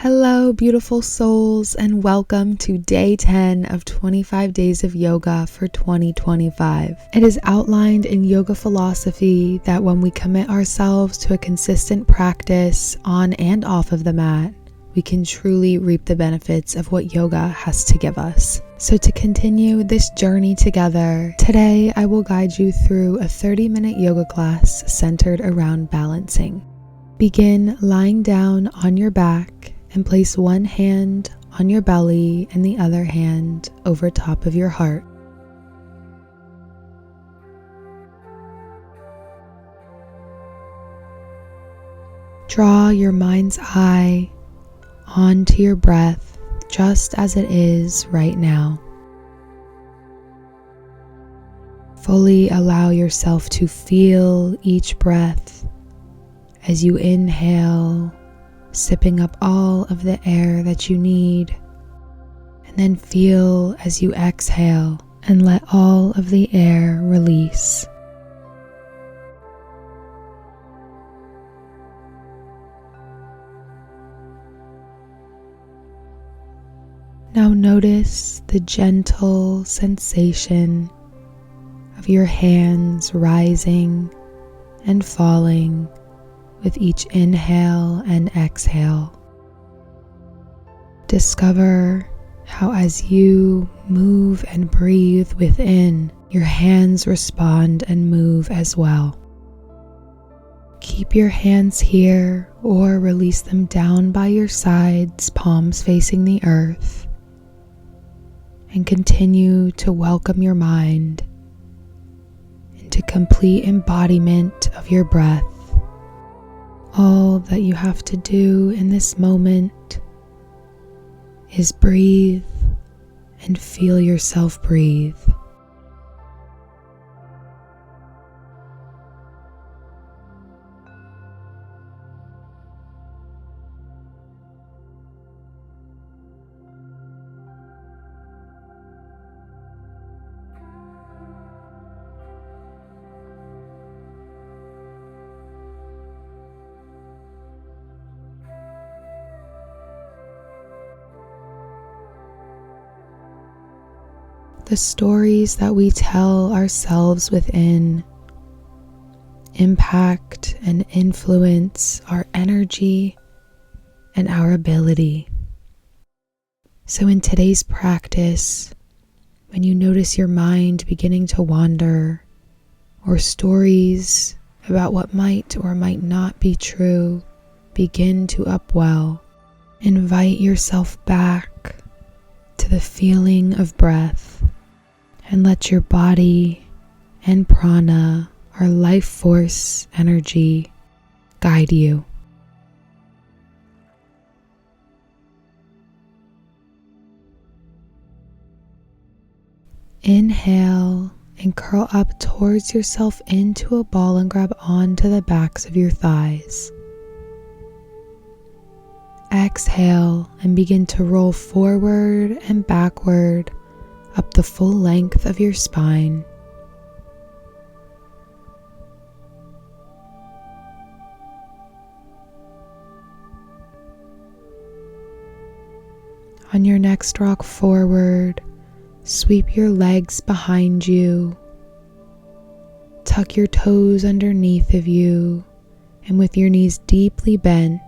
Hello, beautiful souls, and welcome to day 10 of 25 days of yoga for 2025. It is outlined in yoga philosophy that when we commit ourselves to a consistent practice on and off of the mat, we can truly reap the benefits of what yoga has to give us. So to continue this journey together, today I will guide you through a 30-minute yoga class centered around balancing. Begin lying down on your back and place one hand on your belly and the other hand over top of your heart. Draw your mind's eye onto your breath just as it is right now. Fully allow yourself to feel each breath as you inhale, sipping up all of the air that you need, and then feel as you exhale and let all of the air release. Now notice the gentle sensation of your hands rising and falling with each inhale and exhale. Discover how as you move and breathe within, your hands respond and move as well. Keep your hands here or release them down by your sides, palms facing the earth, and continue to welcome your mind into complete embodiment of your breath. All that you have to do in this moment is breathe and feel yourself breathe. The stories that we tell ourselves within impact and influence our energy and our ability. So in today's practice, when you notice your mind beginning to wander, or stories about what might or might not be true begin to upwell, invite yourself back to the feeling of breath. And let your body and prana, or life force energy, guide you. Inhale and curl up towards yourself into a ball and grab onto the backs of your thighs. Exhale and begin to roll forward and backward up the full length of your spine. On your next rock forward, sweep your legs behind you, tuck your toes underneath of you, and with your knees deeply bent,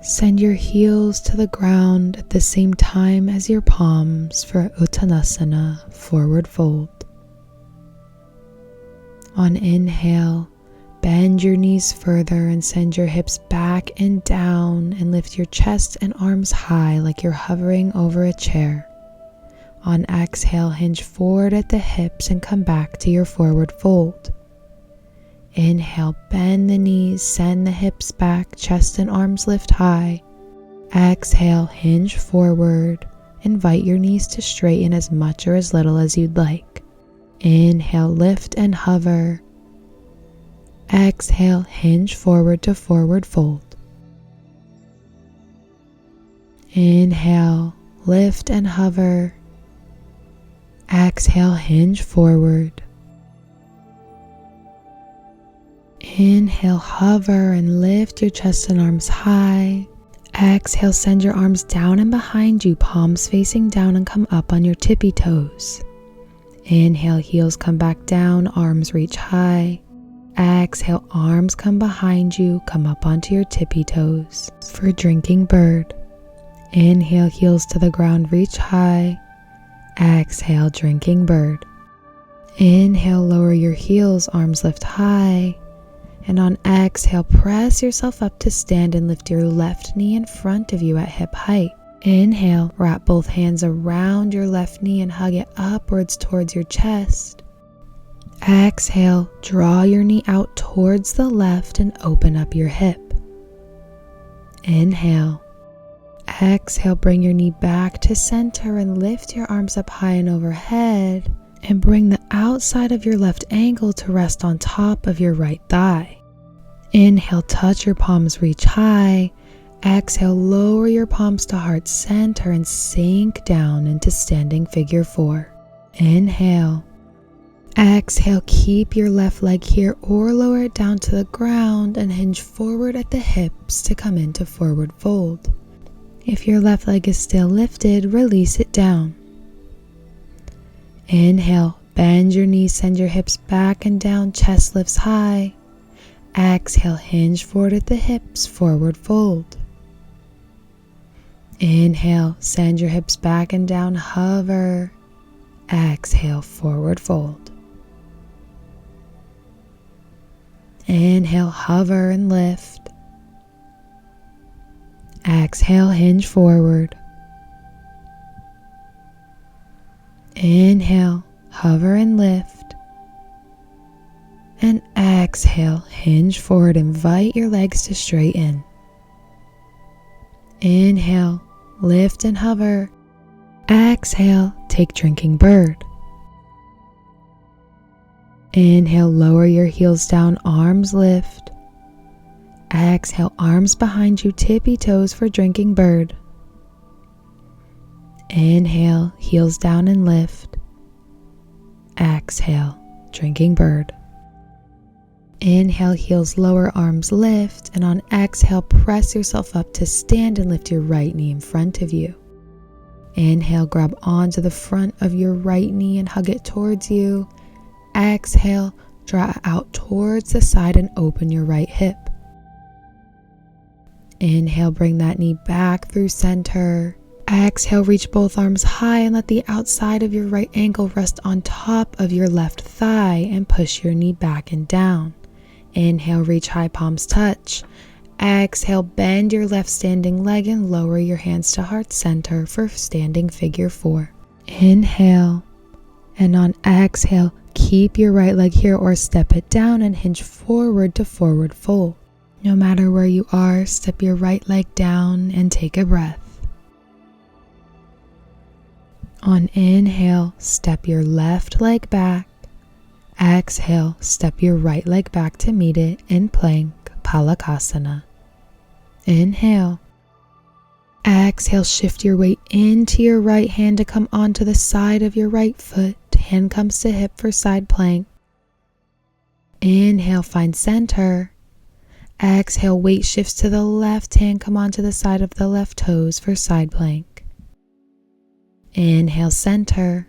send your heels to the ground at the same time as your palms for Uttanasana, forward fold. On inhale, bend your knees further and send your hips back and down and lift your chest and arms high like you're hovering over a chair. On exhale, hinge forward at the hips and come back to your forward fold. Inhale, bend the knees, send the hips back, chest and arms lift high. Exhale, hinge forward. Invite your knees to straighten as much or as little as you'd like. Inhale, lift and hover. Exhale, hinge forward to forward fold. Inhale, lift and hover. Exhale, hinge forward. Inhale, hover and lift your chest and arms high. Exhale, send your arms down and behind you, palms facing down, and come up on your tippy toes. Inhale, heels come back down, arms reach high. Exhale, arms come behind you, come up onto your tippy toes for drinking bird. Inhale, heels to the ground, reach high. Exhale, drinking bird. Inhale, lower your heels, arms lift high. And on exhale, press yourself up to stand and lift your left knee in front of you at hip height. Inhale, wrap both hands around your left knee and hug it upwards towards your chest. Exhale, draw your knee out towards the left and open up your hip. Inhale. Exhale, bring your knee back to center and lift your arms up high and overhead, and bring the outside of your left ankle to rest on top of your right thigh. Inhale, touch your palms, reach high. Exhale, lower your palms to heart center and sink down into standing figure 4. Inhale. Exhale, keep your left leg here or lower it down to the ground and hinge forward at the hips to come into forward fold. If your left leg is still lifted, release it down. Inhale, bend your knees, send your hips back and down, chest lifts high. Exhale, hinge forward at the hips, forward fold. Inhale, send your hips back and down, hover. Exhale, forward fold. Inhale, hover and lift. Exhale, hinge forward. Inhale, hover and lift. And exhale, hinge forward, invite your legs to straighten. Inhale, lift and hover. Exhale, take drinking bird. Inhale, lower your heels down, arms lift. Exhale, arms behind you, tippy toes for drinking bird. Inhale, heels down and lift. Exhale, drinking bird. Inhale, heels lower, arms lift, and on exhale, press yourself up to stand and lift your right knee in front of you. Inhale, grab onto the front of your right knee and hug it towards you. Exhale, draw it out towards the side and open your right hip. Inhale, bring that knee back through center. Exhale, reach both arms high and let the outside of your right ankle rest on top of your left thigh and push your knee back and down. Inhale, reach high, palms touch. Exhale, bend your left standing leg and lower your hands to heart center for standing figure 4. Inhale, and on exhale, keep your right leg here or step it down and hinge forward to forward fold. No matter where you are, step your right leg down and take a breath. On inhale, step your left leg back. Exhale, step your right leg back to meet it in plank palakasana. Inhale. Exhale, shift your weight into your right hand to come onto the side of your right foot. Hand comes to hip for side plank. Inhale, find center. Exhale, weight shifts to the left hand, come onto the side of the left toes for side plank. Inhale, center.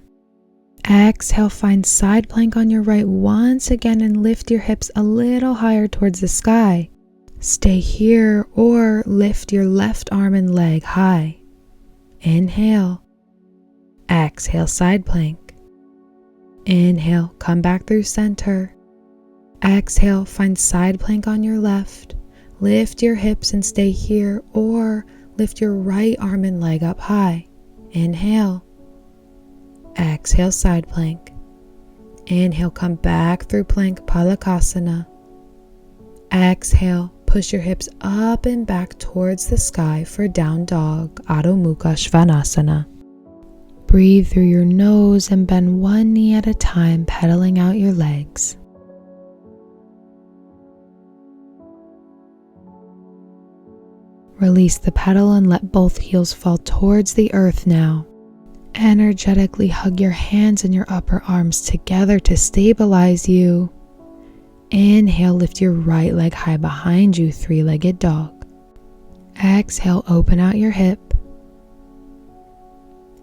Exhale, find side plank on your right once again and lift your hips a little higher towards the sky. Stay here or lift your left arm and leg high. Inhale. Exhale, side plank. Inhale, come back through center. Exhale, find side plank on your left. Lift your hips and stay here or lift your right arm and leg up high. Inhale. Exhale, side plank. Inhale, come back through plank palakasana. Exhale, push your hips up and back towards the sky for down dog, Adho Mukha Svanasana. Breathe through your nose and bend one knee at a time, pedaling out your legs. Release the pedal and let both heels fall towards the earth now. Energetically hug your hands and your upper arms together to stabilize you. Inhale, lift your right leg high behind you, three-legged dog. Exhale, open out your hip.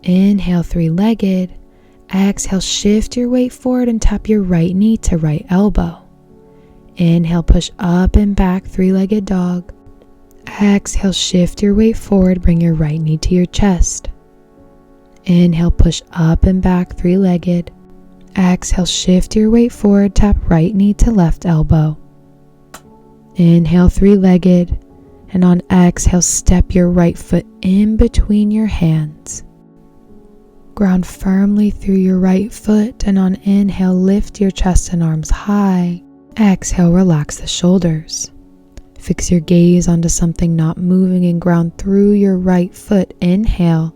Inhale, three-legged. Exhale, shift your weight forward and tap your right knee to right elbow. Inhale, push up and back, three-legged dog. Exhale, shift your weight forward, bring your right knee to your chest. Inhale, push up and back, three-legged. Exhale, shift your weight forward, tap right knee to left elbow. Inhale, three-legged. And on exhale, step your right foot in between your hands. Ground firmly through your right foot, and on inhale, lift your chest and arms high. Exhale, relax the shoulders. Fix your gaze onto something not moving and ground through your right foot. Inhale.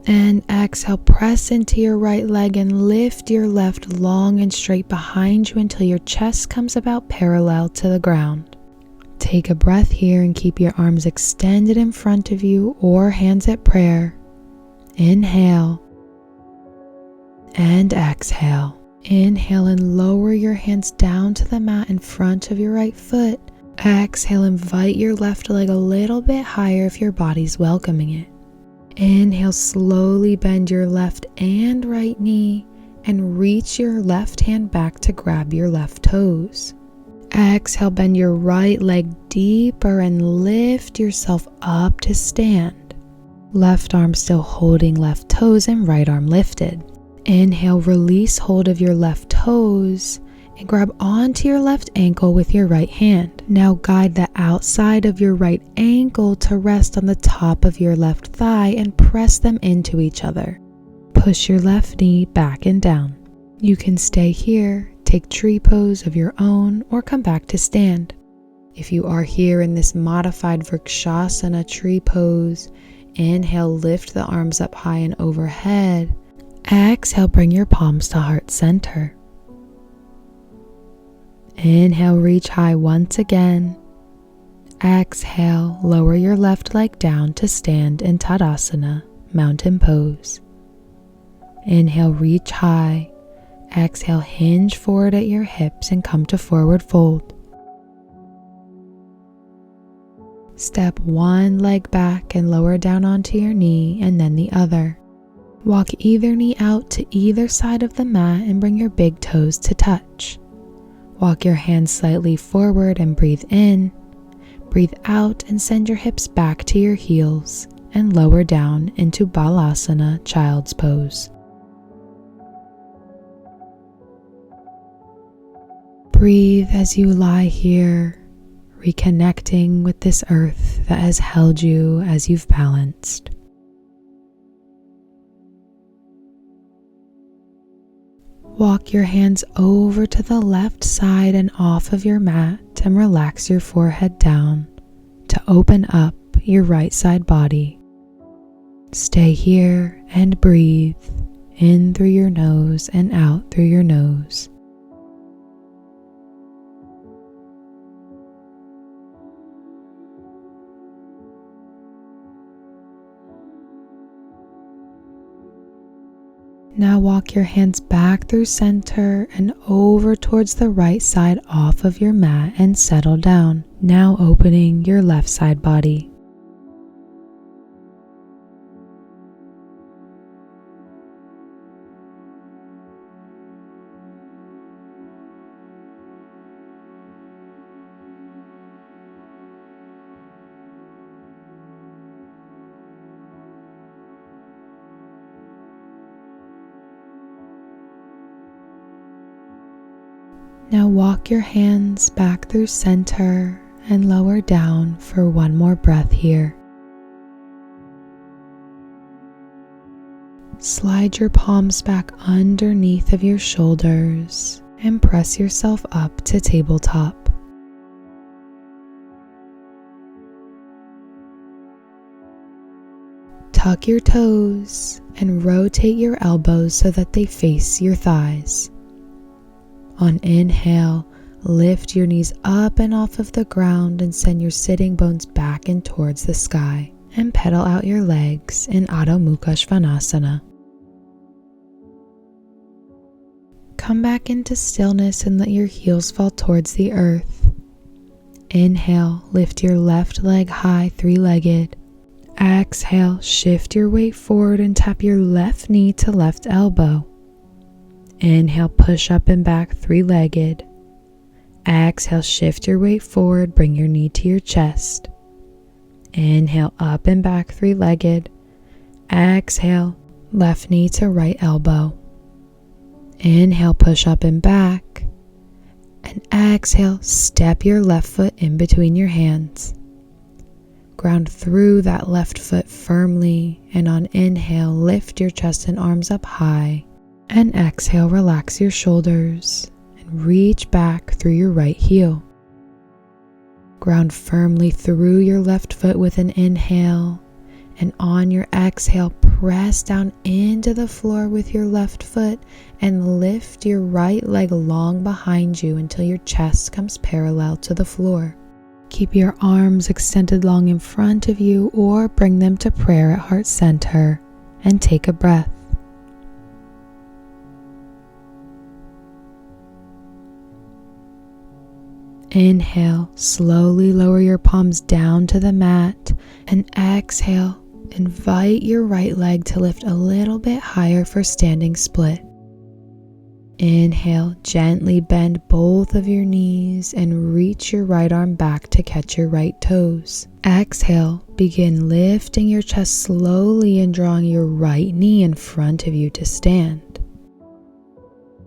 And exhale, press into your right leg and lift your left long and straight behind you until your chest comes about parallel to the ground. Take a breath here and keep your arms extended in front of you or hands at prayer. Inhale. And exhale. Inhale and lower your hands down to the mat in front of your right foot. Exhale, invite your left leg a little bit higher if your body's welcoming it. Inhale, slowly bend your left and right knee and reach your left hand back to grab your left toes. Exhale, bend your right leg deeper and lift yourself up to stand. Left arm still holding left toes and right arm lifted. Inhale, release hold of your left toes and grab onto your left ankle with your right hand. Now guide the outside of your right ankle to rest on the top of your left thigh and press them into each other. Push your left knee back and down. You can stay here, take tree pose of your own, or come back to stand. If you are here in this modified Vrikshasana tree pose, inhale, lift the arms up high and overhead. Exhale, bring your palms to heart center. Inhale, reach high once again. Exhale, lower your left leg down to stand in Tadasana, mountain pose. Inhale, reach high. Exhale, hinge forward at your hips and come to forward fold. Step one leg back and lower down onto your knee and then the other. Walk either knee out to either side of the mat and bring your big toes to touch. Walk your hands slightly forward and breathe in. Breathe out and send your hips back to your heels and lower down into Balasana, child's pose. Breathe as you lie here, reconnecting with this earth that has held you as you've balanced. Walk your hands over to the left side and off of your mat and relax your forehead down to open up your right side body. Stay here and breathe in through your nose and out through your nose. Now walk your hands back through center and over towards the right side off of your mat and settle down, now opening your left side body. Now walk your hands back through center and lower down for one more breath here. Slide your palms back underneath of your shoulders and press yourself up to tabletop. Tuck your toes and rotate your elbows so that they face your thighs. On inhale, lift your knees up and off of the ground and send your sitting bones back and towards the sky, and pedal out your legs in Adho Mukha Svanasana. Come back into stillness and let your heels fall towards the earth. Inhale, lift your left leg high, three-legged. Exhale, shift your weight forward and tap your left knee to left elbow. Inhale, push up and back, three-legged. Exhale, shift your weight forward, bring your knee to your chest. Inhale, up and back, three-legged. Exhale, left knee to right elbow. Inhale, push up and back. And exhale, step your left foot in between your hands. Ground through that left foot firmly, and on inhale, lift your chest and arms up high. And exhale, relax your shoulders and reach back through your right heel. Ground firmly through your left foot with an inhale, and on your exhale, press down into the floor with your left foot and lift your right leg long behind you until your chest comes parallel to the floor. Keep your arms extended long in front of you or bring them to prayer at heart center and take a breath. Inhale, slowly lower your palms down to the mat, and exhale, invite your right leg to lift a little bit higher for standing split. Inhale, gently bend both of your knees and reach your right arm back to catch your right toes. Exhale, begin lifting your chest slowly and drawing your right knee in front of you to stand.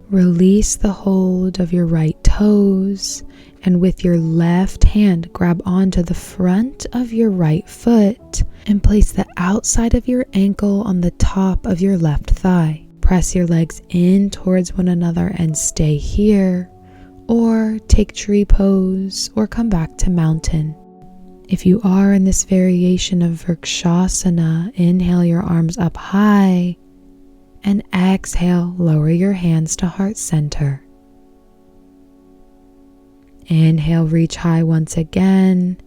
Release the hold of your right toes, and with your left hand, grab onto the front of your right foot and place the outside of your ankle on the top of your left thigh. Press your legs in towards one another and stay here, or take tree pose or come back to mountain. If you are in this variation of Vrikshasana, inhale your arms up high and exhale, lower your hands to heart center. Inhale, reach high once again,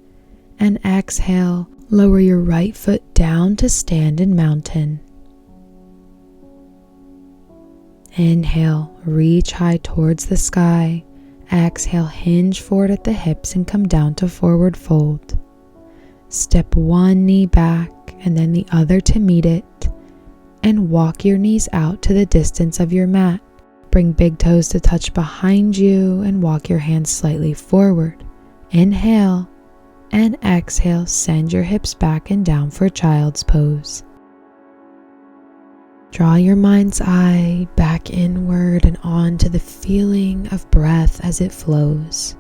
and exhale, lower your right foot down to stand in mountain. Inhale, reach high towards the sky. Exhale, hinge forward at the hips and come down to forward fold. Step one knee back and then the other to meet it, and walk your knees out to the distance of your mat. Bring big toes to touch behind you and walk your hands slightly forward. Inhale and exhale, send your hips back and down for child's pose. Draw your mind's eye back inward and on to the feeling of breath as it flows.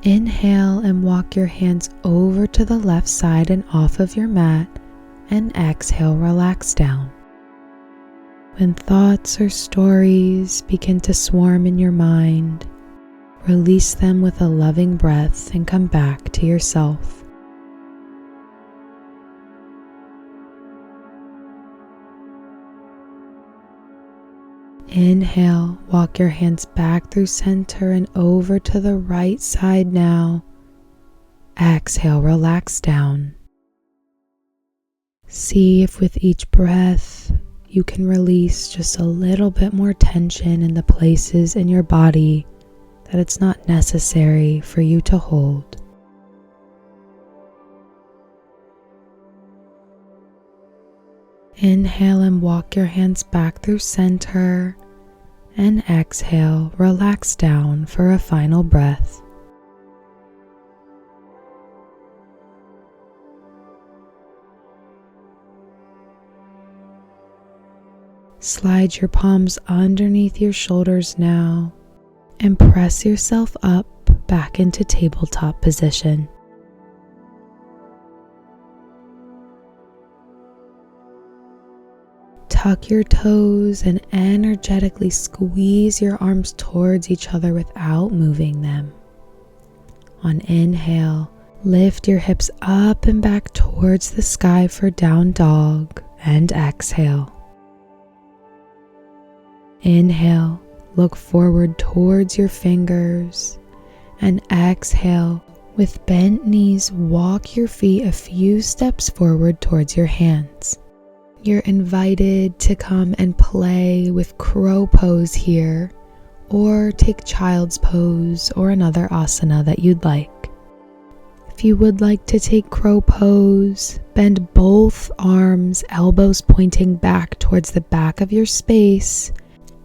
Inhale and walk your hands over to the left side and off of your mat, and exhale, relax down. When thoughts or stories begin to swarm in your mind, release them with a loving breath and come back to yourself. Inhale, walk your hands back through center and over to the right side now. Exhale, relax down. See if with each breath you can release just a little bit more tension in the places in your body that it's not necessary for you to hold. Inhale and walk your hands back through center, and exhale, relax down for a final breath. Slide your palms underneath your shoulders now and press yourself up back into tabletop position. Tuck your toes and energetically squeeze your arms towards each other without moving them. On inhale, lift your hips up and back towards the sky for down dog, and exhale. Inhale, look forward towards your fingers, and exhale, with bent knees, walk your feet a few steps forward towards your hands. You're invited to come and play with crow pose here, or take child's pose or another asana that you'd like. If you would like to take crow pose, bend both arms, elbows pointing back towards the back of your space,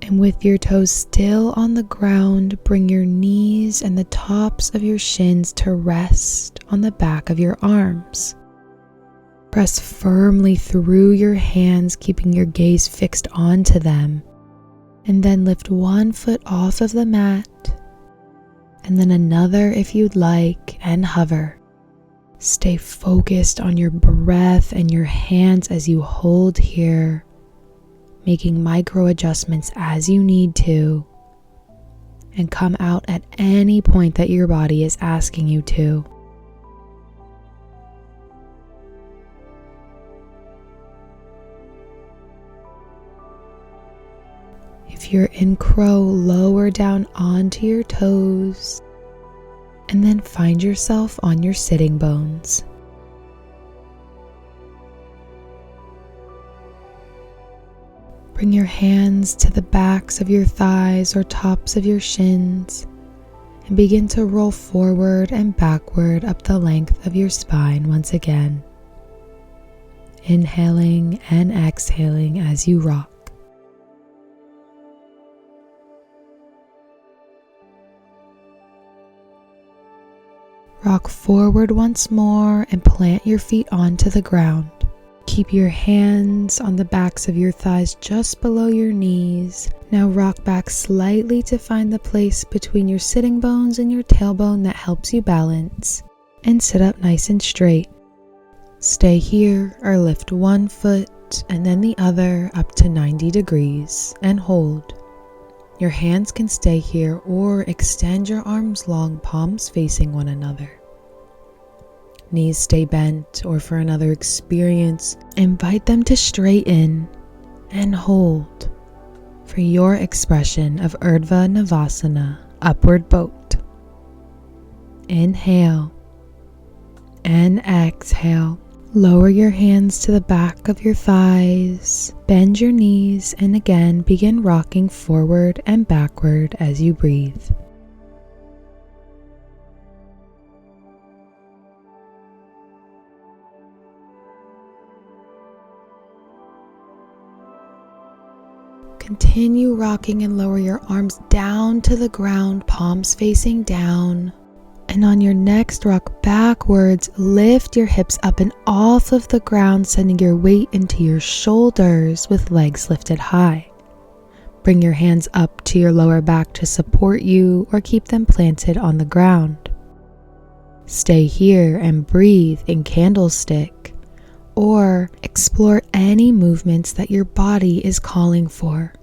and with your toes still on the ground, bring your knees and the tops of your shins to rest on the back of your arms. Press firmly through your hands, keeping your gaze fixed onto them, and then lift one foot off of the mat, and then another if you'd like, and hover. Stay focused on your breath and your hands as you hold here, making micro adjustments as you need to, and come out at any point that your body is asking you to. If you're in crow, lower down onto your toes, and then find yourself on your sitting bones. Bring your hands to the backs of your thighs or tops of your shins, and begin to roll forward and backward up the length of your spine once again. Inhaling and exhaling as you rock. Rock forward once more and plant your feet onto the ground. Keep your hands on the backs of your thighs just below your knees. Now rock back slightly to find the place between your sitting bones and your tailbone that helps you balance, and sit up nice and straight. Stay here or lift one foot and then the other up to 90 degrees and hold. Your hands can stay here or extend your arms long, palms facing one another. Knees stay bent, or for another experience, invite them to straighten and hold for your expression of Urdhva Navasana, upward boat. Inhale and exhale. Lower your hands to the back of your thighs, bend your knees, and again begin rocking forward and backward as you breathe. Continue rocking and lower your arms down to the ground, palms facing down. And on your next rock backwards, lift your hips up and off of the ground, sending your weight into your shoulders with legs lifted high. Bring your hands up to your lower back to support you, or keep them planted on the ground. Stay here and breathe in candlestick, or explore any movements that your body is calling for.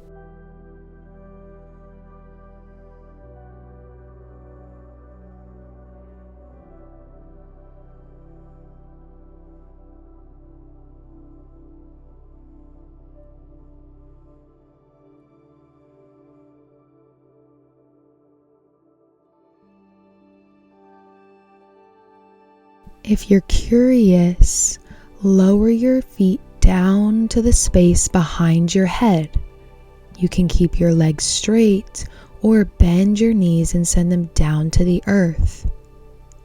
If you're curious, lower your feet down to the space behind your head. You can keep your legs straight or bend your knees and send them down to the earth.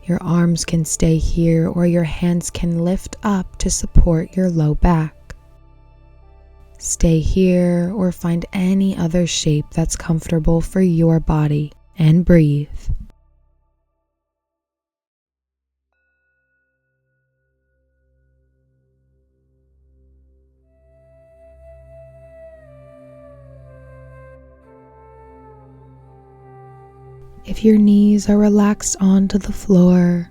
Your arms can stay here, or your hands can lift up to support your low back. Stay here or find any other shape that's comfortable for your body, and breathe. If your knees are relaxed onto the floor,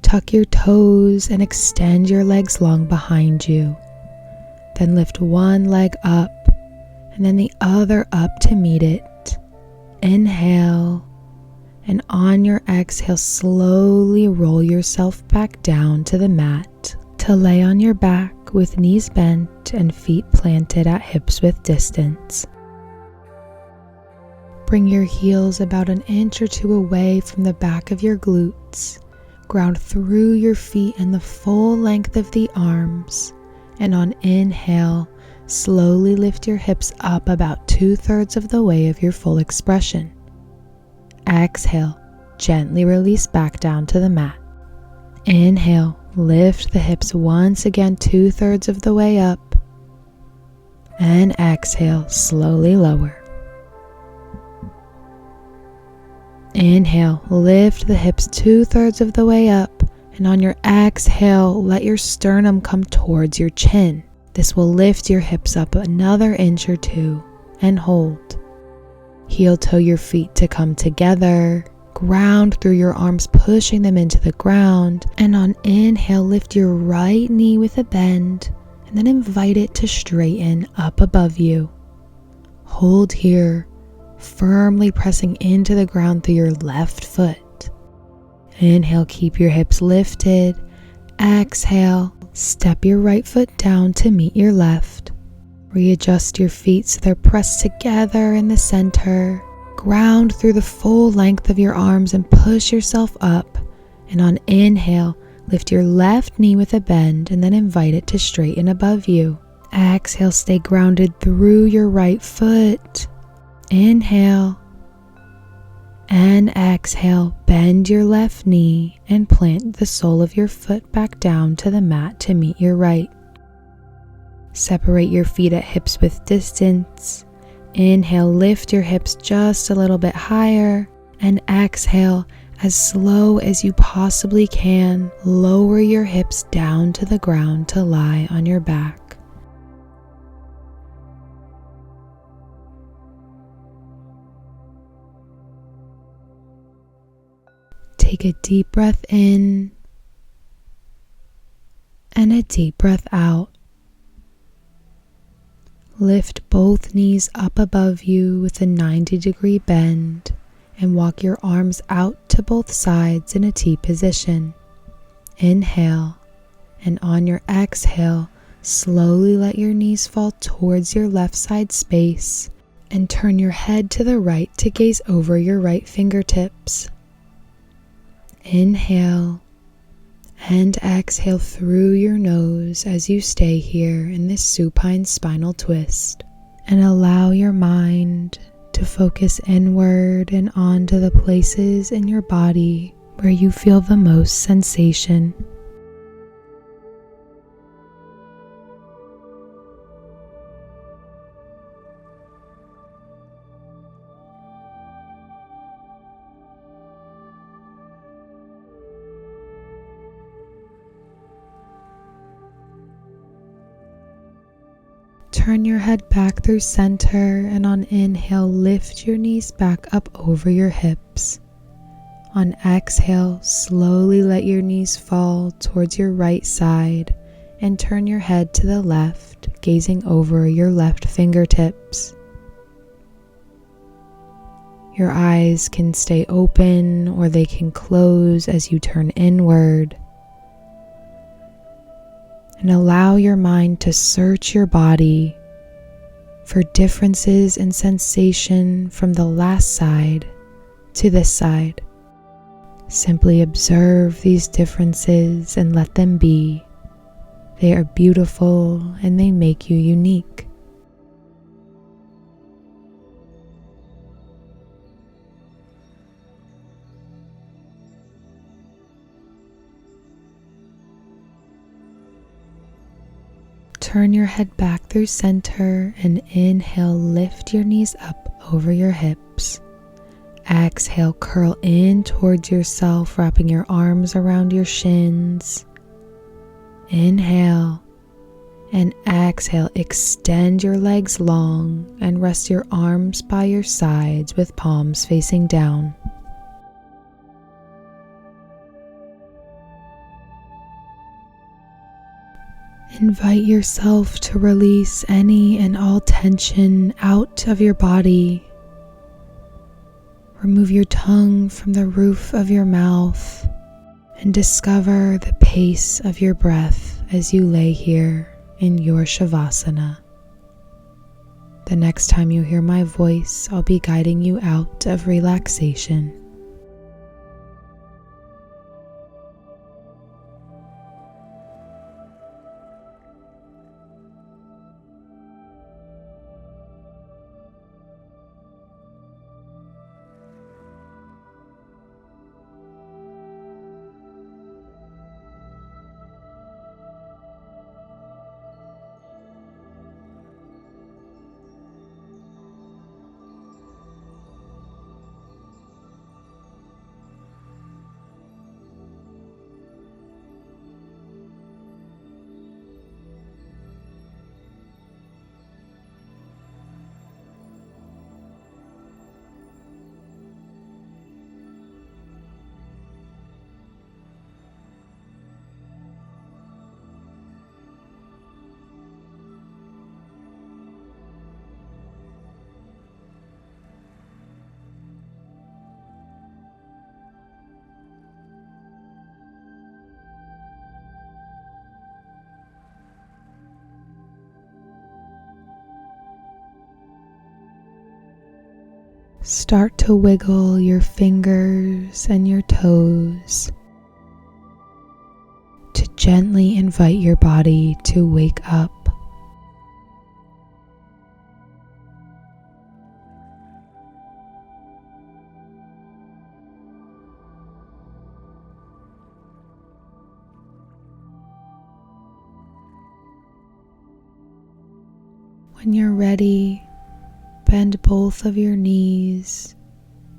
tuck your toes and extend your legs long behind you. Then lift one leg up and then the other up to meet it. Inhale, and on your exhale, slowly roll yourself back down to the mat to lay on your back with knees bent and feet planted at hips width distance. Bring your heels about an inch or two away from the back of your glutes. Ground through your feet and the full length of the arms, And on inhale, slowly lift your hips up about 2/3 of the way of your full expression. Exhale, gently release back down to the mat. Inhale, lift the hips once again 2/3 of the way up. And exhale, slowly lower. Inhale, lift the hips 2/3 of the way up. And on your exhale, let your sternum come towards your chin. This will lift your hips up another inch or two and hold. Heel toe your feet to come together. Ground through your arms, pushing them into the ground. And on inhale, lift your right knee with a bend and then invite it to straighten up above you. Hold here, firmly pressing into the ground through your left foot. Inhale, keep your hips lifted. Exhale, step your right foot down to meet your left. Readjust your feet so they're pressed together in the center. Ground through the full length of your arms and push yourself up. And on inhale, lift your left knee with a bend and then invite it to straighten above you. Exhale, stay grounded through your right foot. Inhale. And exhale, bend your left knee and plant the sole of your foot back down to the mat to meet your right. Separate your feet at hips width distance. Inhale, lift your hips just a little bit higher. And exhale, as slow as you possibly can, lower your hips down to the ground to lie on your back. Take a deep breath in and a deep breath out. Lift both knees up above you with a 90-degree bend and walk your arms out to both sides in a T position. Inhale, and on your exhale, slowly let your knees fall towards your left side space and turn your head to the right to gaze over your right fingertips. Inhale and exhale through your nose as you stay here in this supine spinal twist, and allow your mind to focus inward and onto the places in your body where you feel the most sensation. Turn your head back through center, and on inhale, lift your knees back up over your hips. On exhale, slowly let your knees fall towards your right side and turn your head to the left, gazing over your left fingertips. Your eyes can stay open or they can close as you turn inward. And allow your mind to search your body for differences in sensation from the last side to this side. Simply observe these differences and let them be. They are beautiful and they make you unique. Turn your head back through center and inhale, lift your knees up over your hips. Exhale, curl in towards yourself, wrapping your arms around your shins. Inhale and exhale, extend your legs long and rest your arms by your sides with palms facing down. Invite yourself to release any and all tension out of your body. Remove your tongue from the roof of your mouth and discover the pace of your breath as you lay here in your Shavasana. The next time you hear my voice, I'll be guiding you out of relaxation. Start to wiggle your fingers and your toes to gently invite your body to wake up. When you're ready, bend both of your knees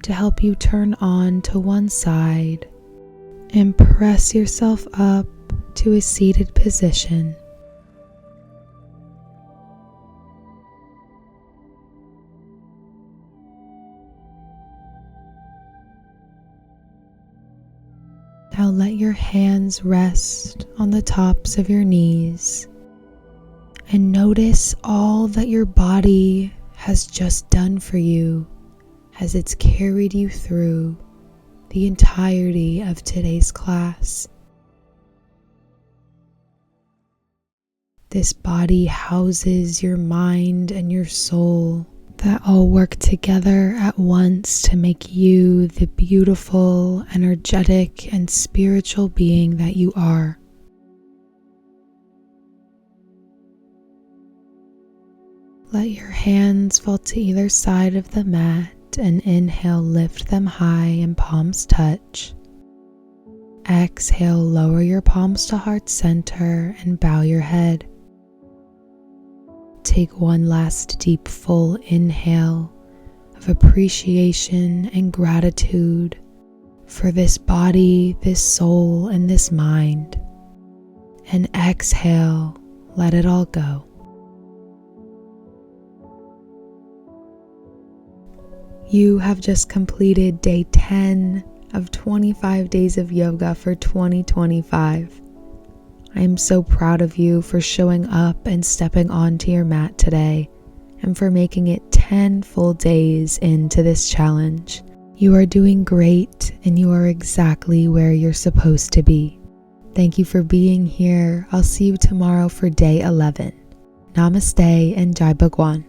to help you turn on to one side and press yourself up to a seated position. Now let your hands rest on the tops of your knees and notice all that your body has just done for you as it's carried you through the entirety of today's class. This body houses your mind and your soul that all work together at once to make you the beautiful, energetic, and spiritual being that you are. Let your hands fall to either side of the mat and inhale, lift them high and palms touch. Exhale, lower your palms to heart center and bow your head. Take one last deep full inhale of appreciation and gratitude for this body, this soul, and this mind. And exhale, let it all go. You have just completed day 10 of 25 days of yoga for 2025. I am so proud of you for showing up and stepping onto your mat today and for making it 10 full days into this challenge. You are doing great and you are exactly where you're supposed to be. Thank you for being here. I'll see you tomorrow for day 11. Namaste and Jai Bhagwan.